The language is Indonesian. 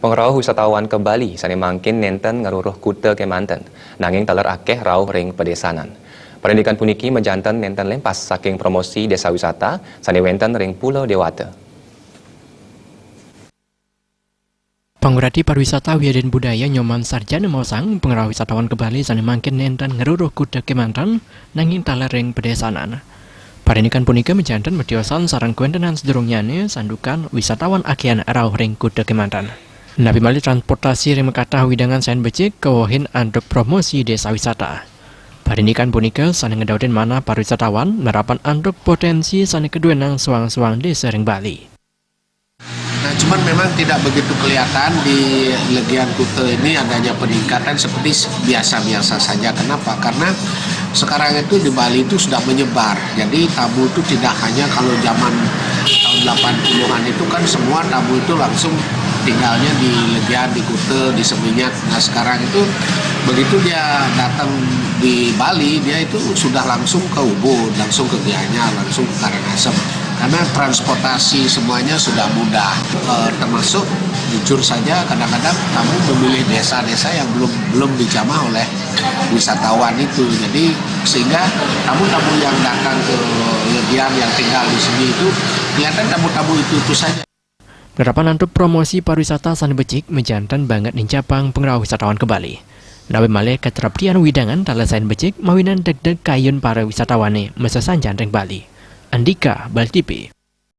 Pengrauh wisatawan ke Bali sane mangkin nenten ngaruruh kuta Kemanten, nanging taler akeh rauh ring pedesanan. Perendikan puniki menjantan nenten lempas saking promosi desa wisata sane wenten ring Pulau Dewata. Pangurati Pariwisata Wiya dan Budaya Nyoman Sarjana Mausang, pengrauh wisatawan ke Bali sane mangkin nenten ngaruruh kuta Kemanten, nanging taler ring pedesanan. Parindikan punika menjantan mediosan sarang kuentenan sedurungyane sandukan wisatawan akean rauh ring kuta Kemanten. Nabi Mali transportasi ring mekatah widangan saen becik kewohin anduk promosi desa wisata. Parindikan punika sane ngedauden mana pariwisatawan nerapan anduk potensi sane kedua nang suang-suang desa ring Bali. Nah, cuman memang tidak begitu kelihatan di Legian Kuta ini adanya peningkatan seperti biasa-biasa saja. Kenapa? Karena sekarang itu di Bali itu sudah menyebar. Jadi tamu itu tidak hanya kalau zaman tahun 80-an itu kan semua tamu itu langsung tinggalnya di Legian, di Kuta, di Seminyak. Nah sekarang itu begitu dia datang di Bali, dia itu sudah langsung ke Ubud, langsung ke Gianyar, langsung ke Karangasem. Karena transportasi semuanya sudah mudah, termasuk jujur saja kadang-kadang kamu memilih desa-desa yang belum dijamah oleh wisatawan itu. Jadi sehingga tamu-tamu yang datang ke Legian yang tinggal di sini itu kelihatan tamu-tamu itu saja. Penerapan anduk promosi pariwisata sane becik menjantan banget nincapang pengrauh wisatawan ke Bali. Nabi Mali keterapdian widangan tala saen becik mawinan deg-deg kayun para wisatawane mesa sanjan ring Bali. Andika, Bali TV.